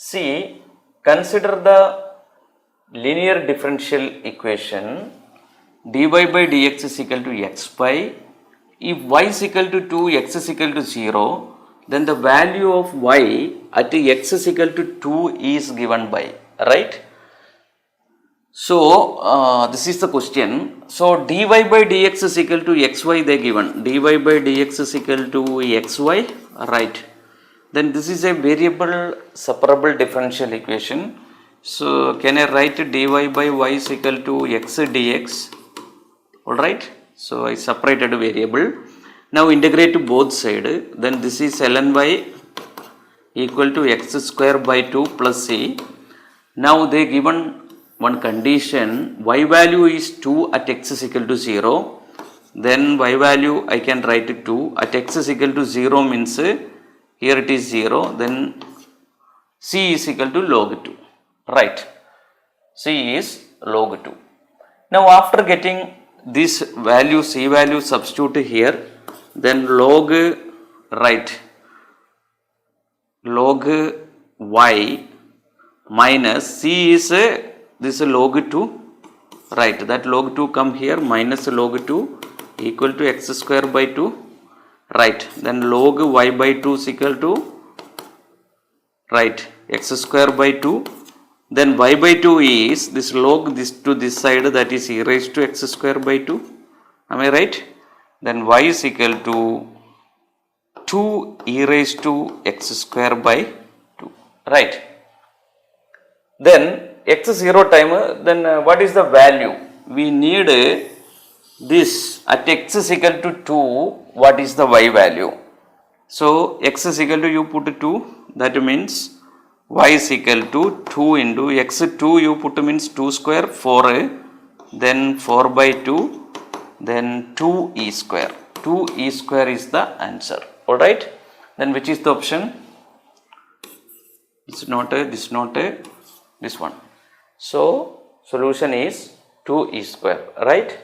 See, consider the linear differential equation dy by dx is equal to x by. If y is equal to 2, x is equal to 0, then the value of y at x is equal to 2 is given by, right? So, this is the question. So, dy by dx is equal to xy they given, dy by dx is equal to xy, right? Then this is a variable separable differential equation. So, can I write dy by y is equal to x dx, alright? So, I separated a variable. Now, integrate to both sides. Then this is ln y equal to x square by 2 plus c. Now, they given one condition, y value is 2 at x is equal to 0. Then y value I can write 2 at x is equal to 0 means here it is 0. Then c is equal to log 2, right? C is log 2. Now, after getting this value, c value substitute here, then log, right, log y minus c is this log 2, right? That log 2 come here, minus log 2 equal to x square by 2, right? Then log y by 2 is equal to, right, x square by 2. Then y by 2 is this log this to this side, that is e raised to x square by 2. Am I right? Then y is equal to 2 e raised to x square by 2, right? Then x 0 time, then what is the value? We need this at x is equal to 2, what is the y value? So, x is equal to, you put 2, that means y is equal to 2 into x 2 you put means 2 square 4, then 4 by 2, then 2 e square. 2 e square is the answer, alright. Then which is the option? It's not a, this not a, this one. So, solution is 2 e square, right?